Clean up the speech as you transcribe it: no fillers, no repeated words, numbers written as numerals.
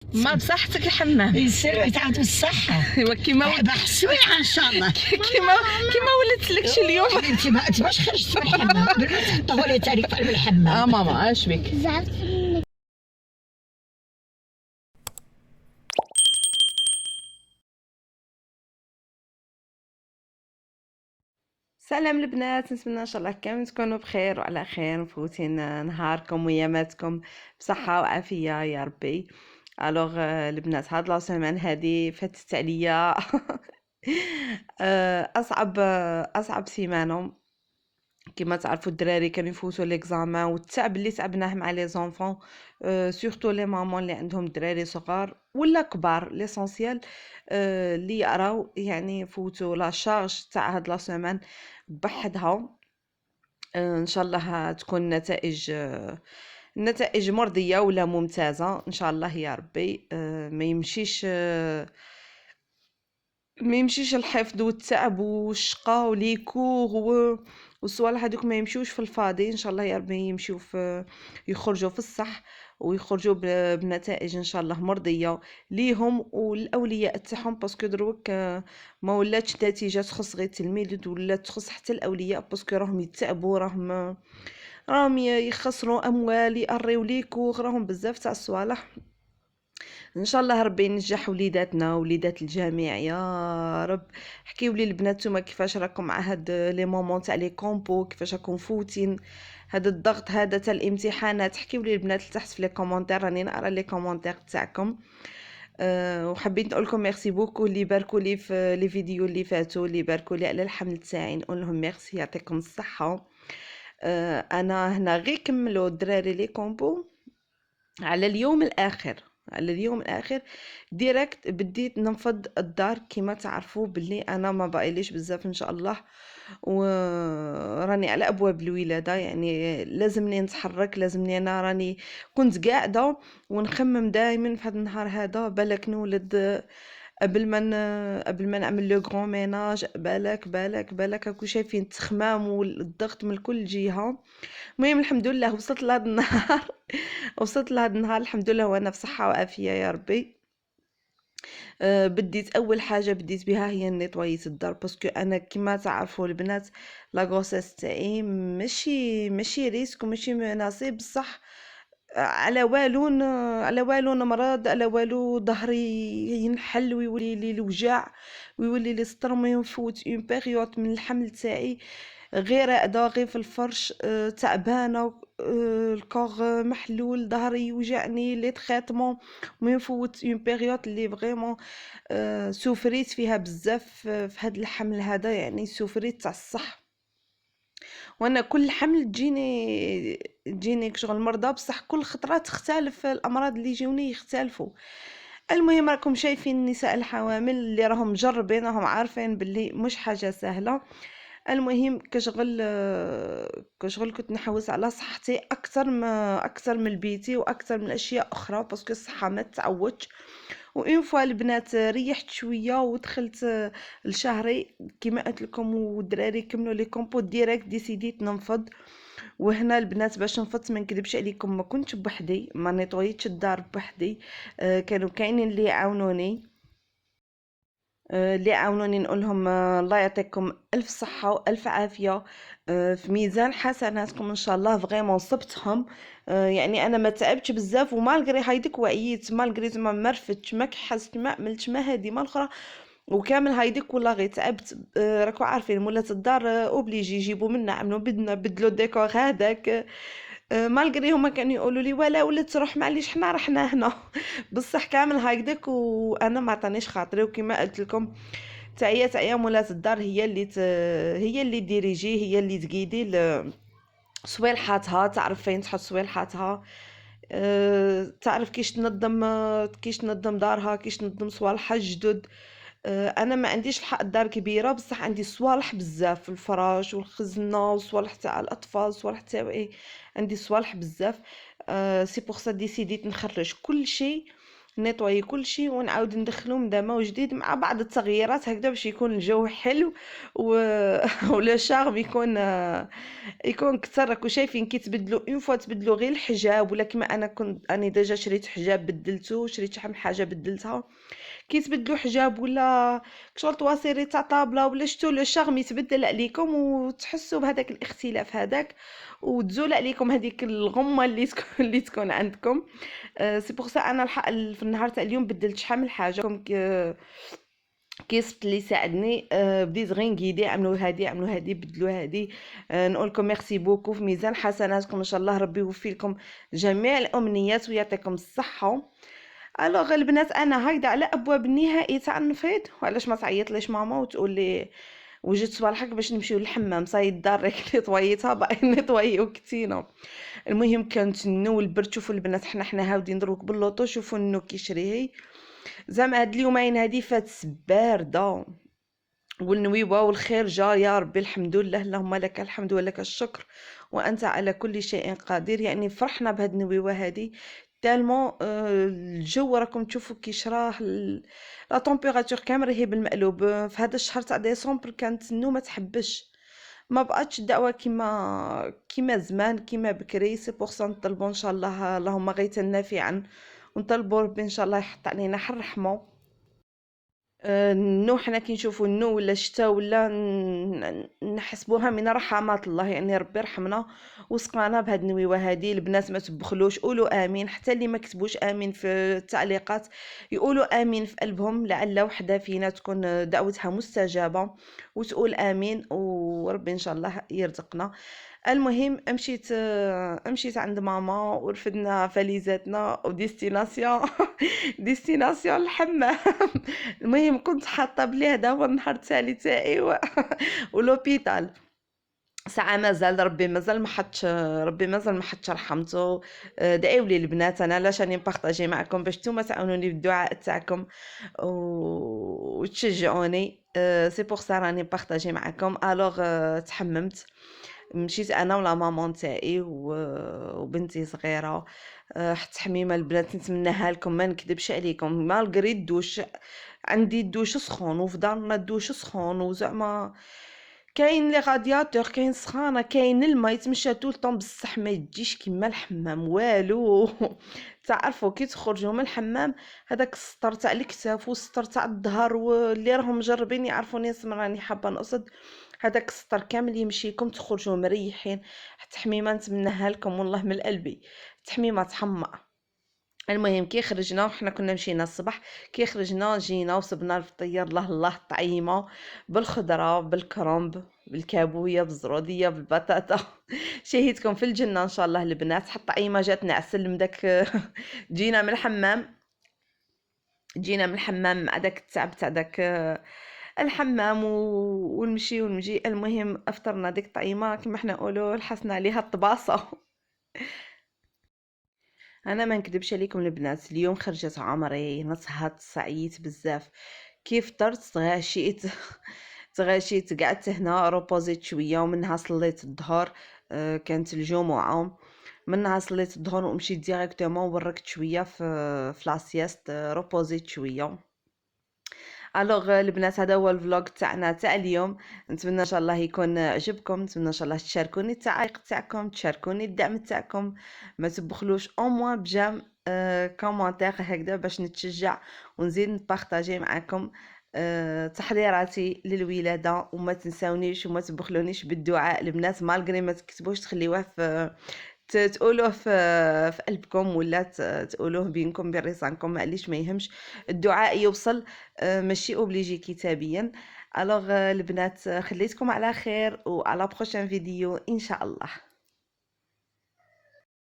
ما بصحتك الحمام يصير تعاودوا الصحة. كيما بحسويعة ان شاء الله. كيما ولات لكش اليوم. انت ما باش خرجت من الحمام بالله تحطوا لي تاريخ في قلب الحمام. ماما اش بك؟ سلام البنات، نتمنى ان شاء الله كامل تكونوا بخير وعلى خير، مفوتين نهاركم وياماتكم بصحه وعافيه يا ربي. الوغ البنات، هاد لا سيمين هادي فاتت عليا اصعب سيمانه. كما تعرفوا الدراري كانوا يفوتوا ليكزامان، والتعب اللي تعبناه مع لي زونفون، سورتو لي مامون اللي عندهم دراري صغار ولا كبار، ليسونسيال اللي يراو يعني يفوتوا لا شارج تاع هاد لا سيمين بحدها. ان شاء الله تكون نتائج مرضيه ولا ممتازه ان شاء الله يا ربي. ما يمشيش الحفظ والتعب والشقا ولي كور والصوالح هذوك ما يمشيوش في الفاضي ان شاء الله يا ربي، يمشيو في يخرجوا في الصح ويخرجوا بنتائج ان شاء الله مرضيه ليهم والاولياء تاعهم، باسكو دروك ما ولاتش نتيجه تخص غير التلميذ، ولا تخص حتى الاولياء، باسكو راهم يتعبوا، راهم يخسروا اموال، يقريو لي كور، راهم بزاف تاع الصوالح. ان شاء الله ربي ينجح وليداتنا وليدات الجميع يا رب. حكيوا لي البنات نتوما كيفاش راكم مع هاد لي مومون تاع لي كومبو، كيفاش راكم فوتين هذا الضغط هذا تاع الامتحانات. حكيوا لي البنات لتحت في لي كومونتير، راني نقرا لي كومونتير تاعكم. وحبيت نقول لكم ميرسي بوكو اللي باركوا لي في لي فيديو اللي فاتوا، اللي باركوا لي على الحمل تاعي، نقول لهم ميرسي يعطيكم الصحه. انا هنا غير كملوا الدراري لي كومبو على اليوم الاخر، على اليوم الاخر ديريكت بديت ننفض الدار. كيما تعرفوا باللي انا ما باقيليش بزاف ان شاء الله، وراني على ابواب الولاده، يعني لازمني نتحرك، لازمني انا راني كنت قاعده ونخمم دائما في هذا النهار هذا، بالك نولد قبل ما نعمل لو غران ميناج، بالك هاكو شايفين التخمام والضغط من كل جهه. المهم الحمد لله وصلت لهذا النهار وصلت لهذا النهار الحمد لله وانا في صحه وعافيه يا ربي. بديت اول حاجه بديت بها هي نيطوايت الدار، باسكو انا كما تعرفوا البنات لا غوسيس تاعي ماشي ريسك وماشي مناسب، بصح على والو على والو نمرض، على والو ظهري ينحل ويولي لي الوجع ويولي لي الصدر، نفوت اون بيريود من الحمل تاعي غير راقده غير في الفرش، تعبانه، الكوغ محلول، ظهري يوجعني، لي تريتمون، نفوت اون بيريود اللي فريمون سوفريت فيها بزاف في هذا الحمل هذا، يعني سوفريت تاع الصح. وانا كل حمل تجيني شغل مرضى، بصح كل خطره تختلف الامراض اللي يجوني يختلفوا. المهم راكم شايفين النساء الحوامل اللي راهم مجربين، راهم عارفين باللي مش حاجه سهله. المهم كشغل كنت نحوس على صحتي اكثر من بيتي واكثر من اشياء اخرى، باسكو الصحه ما تعودش. وإن فوا البنات ريحت شويه ودخلت لشهري كما قلت لكم، والدراري كملوا لي كومبو ديريكت ديسيديت ننفض. وهنا البنات باش نفضت ما نكذبش عليكم ما كنتش بوحدي، ما نيطويتش الدار بوحدي، كانوا كاينين اللي يعاونوني، اللي عاونوني نقول لهم الله يعطيكم الف صحه والف عافيه، في ميزان حسناتكم ان شاء الله. فريمون صبتهم، يعني انا ما تعبتش بزاف، ومالغري هايديك وعييت، مالغري ما مرفتش ما كحست ما عملتش ما هادي ما الاخرى، وكامل هايديك والله غير تعبت. راكو عارفين مولات الدار اوبليجي يجيبوا منا عملوا بدنا بدلوا الديكور هذاك، مالغري هما كانوا يقولوا لي ولا تروح معليش حنا رحنا هنا بصح كامل هكذاك، وانا ما عطانيش خاطري. وكما قلت لكم تعيا مولات الدار هي اللي ديريجي، هي اللي تقيدي صوالحاتها، تعرف فين تحط صوالحاتها، تعرف كيش تنظم دارها، كيش تنظم صوالحها الجدد. انا ما عنديش الدار كبيره، بصح عندي صوالح بزاف، الفراش والخزنه وصوالح تاع الاطفال، صوالح تاع عندي صوالح بزاف. سي بوغ سا ديسيديت نخرج كل شيء نيطوايي كلشي ونعاود ندخلو من دما جديد مع بعض التغييرات هكذا باش يكون الجو حلو و ولا شارم يكون كثر. راكو شايفين كي تبدلوا اون فوا تبدلوا غير الحجاب، ولا كيما انا كنت اني ديجا شريت حجاب بدلته، شريت شحال من حاجه بدلتها. كي تبدلوا حجاب ولا كشغل طواسيري تاع طابله ولا شتو لو شارم يتبدل عليكم وتحسوا بهذاك الاختلاف هذاك، وتزول عليكم هذيك الغمه اللي تكون عندكم. سي بوغ سا انا في النهار تاع اليوم بدلت شحال من حاجه كيسبت اللي ساعدني. بديت غير نقيدي عملوا هادي بدلوا هادي. نقول لكم ميرسي بوكو، في ميزان حسناتكم ان شاء الله، ربي يوفي لكم جميع الامنيات ويعطيكم الصحه. الوغ البنات انا هكذا على ابواب النهائي تاع النفيض. وعلاش ما تعيط ليش ماما وتقول لي وجدت صباحك باش نمشيو للحمام؟ صاي الدار اللي طويتها باقي نطويو كتينا. المهم كانت النو البرد. شوفوا البنات حنا هاودين دروك باللوطو، شوفوا النو كيشري زعما هاد اليومين هادي فات بارده والنويبه والخير جا يا ربي. الحمد لله، اللهم لك الحمد ولك الشكر وانت على كل شيء قدير. يعني فرحنا بهاد النويبه هادي تالمون. الجو راكم تشوفوا كي شراه لا طومبيراتور كامل راهي بالمقلوب. في هذا الشهر تاع ديسمبر كانت النو ما تحبش، ما بقاتش الدعوه كيما زمان كيما بكري. سي بوغ سا نطلبوا ان شاء الله اللهم غيثا نافعا، ونطلبوا ربي ان شاء الله يحط علينا حر رحمه. النو حنا كي نشوفوا النو ولا الشتاء ولا نحسبوها من رحمات الله، يعني ربي رحمنا وسقانا بهاد النويوه هادي. البنات ما تبخلوش، قولوا امين. حتى اللي ما كتبوش امين في التعليقات يقولوا امين في قلبهم، لعل وحده فينا تكون دعوتها مستجابه وتقول امين وربي ان شاء الله يرزقنا. المهم مشيت عند ماما ورفدنا فاليزاتنا وديستيناسيون ديستيناسيون الحمام. المهم كنت حاطه بلي هذا هو النهار التالي تاعي ولوبيتال. ساعه مازال ربي مازال ما حطش رحمته. دعيوا لي البنات، انا علاش راني نبارطاجي معكم باش نتوما تعاونوني بالدعاء تاعكم وتشجعوني. سي بوغ سا راني نبارطاجي معكم. الوغ تحممت، مشيت انا ولا ماما تاعي وبنتي صغيره. تحميمه البنات نتمناها لكم، ما نكذبش عليكم. مالغري الدوش عندي الدوش سخون وفي دارنا الدوش سخون، وزعما كاين لي غادياتور كاين سخانه كاين الماء يتمشى طول طون، بصح ما يجيش كيما الحمام والو. تعرفوا كي تخرجوا من الحمام هذاك السطر تاع الكتاف والسطر تاع الظهر، واللي راهم مجربين يعرفوا ناس راني حابه نقصد هذاك السطر كامل يمشيكم تخرجوا مريحين. تحميمه نتمناها لكم والله من قلبي، تحميمه تحمى. المهم كي خرجنا وحنا كنا مشينا الصباح، كي خرجنا جينا وصبنا الفطير الله طعيمه بالخضره بالكرنب بالكابويه بالزروديه بالبطاطا. شهيتكم في الجنه ان شاء الله البنات. حتى طعيمه جاتنا عسل من داك. جينا من الحمام مع داك التعب تاع داك الحمام ونمشي. المهم افطرنا ديك الطعيمه كما حنا نقولوا لحسنا عليها الطباصه. انا ما نكذبش عليكم البنات، اليوم خرجت عمري نصهت سعيت بزاف. كيف فطرت تغاشيت قعدت هنا روبوزيت شويه، ومنها صليت الظهر. كانت الجمعه، منها صليت الظهر ومشيت ديريكتومون وركت شويه في لاسياست، روبوزيت شويه. الوغ البنات هذا هو الفلوغ تاعنا تاع اليوم. نتمنى ان شاء الله يكون عجبكم، نتمنى ان شاء الله تشاركوني التعليق تاعكم، تشاركوني الدعم تاعكم، ما تبخلوش او موان بجام كومونتير هكذا باش نتشجع ونزيد نبارطاجي معكم تحضيراتي للولاده. وما تنساونيش وما تبخلونيش بالدعاء البنات، مالغري ما تكتبوش تخليوه تقولوه في قلبكم ولا تقولوه بينكم بين ريسانكم، معليش ما يهمش الدعاء يوصل، ماشي اوبليجي كتابيا. الوغ البنات خليتكم على خير وعلى بروشان فيديو ان شاء الله.